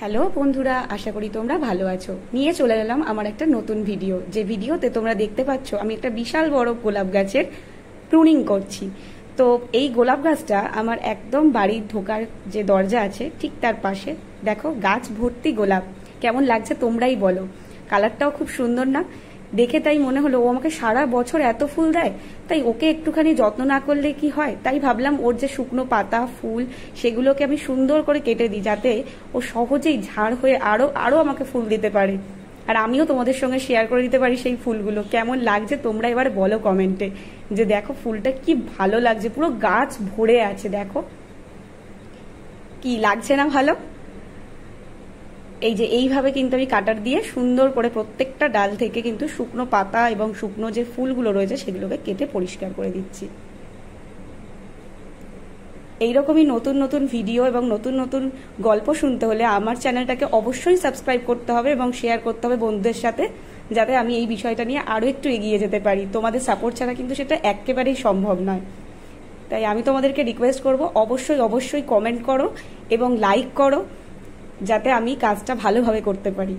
Hello বন্ধুরা, আশা করি তোমরা ভালো আছো। নিয়ে চলে এলাম আমার একটা নতুন ভিডিও, যে ভিডিওতে তোমরা দেখতে পাচ্ছ আমি একটা বিশাল বড় গোলাপ গাছের প্রুনিং করছি। তো এই গোলাপ গাছটা আমার একদম বাড়ির ঢোকার যে দরজা আছে ঠিক তার পাশে। দেখো গাছ ভর্তি গোলাপ, কেমন লাগছে তোমরাই বলো। কালারটাও খুব সুন্দর না? দেখে তাই মনে হলো ও আমাকে সারা বছর এত ফুল দেয়, তাই ওকে একটুখানি যত্ন না করলে কি হয়। তাই ভাবলাম ওর যে শুকনো পাতা ফুল সেগুলোকে আমি সুন্দর করে কেটে দিই, যাতে ও সহজেই ঝাড় হয়ে আরো আরো আমাকে ফুল দিতে পারে, আর আমিও তোমাদের সঙ্গে শেয়ার করে দিতে পারি সেই ফুলগুলো। কেমন লাগছে তোমরা এবার বলো কমেন্টে। যে দেখো ফুলটা কি ভালো লাগছে, পুরো গাছ ভরে আছে। দেখো কি লাগছে না ভালো? এই যে এইভাবে কিন্তু আমি কাটার দিয়ে সুন্দর করে প্রত্যেকটা ডাল থেকে কিন্তু শুকনো পাতা এবং শুকনো যে ফুলগুলো রয়েছে সেগুলোকে কেটে পরিষ্কার করে দিচ্ছি। এইরকমই নতুন নতুন ভিডিও এবং নতুন নতুন গল্প শুনতে হলে আমার চ্যানেলটাকে অবশ্যই সাবস্ক্রাইব করতে হবে এবং শেয়ার করতে হবে বন্ধুদের সাথে, যাতে আমি এই বিষয়টা নিয়ে আরও একটু এগিয়ে যেতে পারি। তোমাদের সাপোর্ট ছাড়া কিন্তু সেটা একেবারেই সম্ভব নয়। তাই আমি তোমাদেরকে রিকোয়েস্ট করব, অবশ্যই অবশ্যই কমেন্ট করো এবং লাইক করো, যাতে আমি কাজটা ভালোভাবে করতে পারি।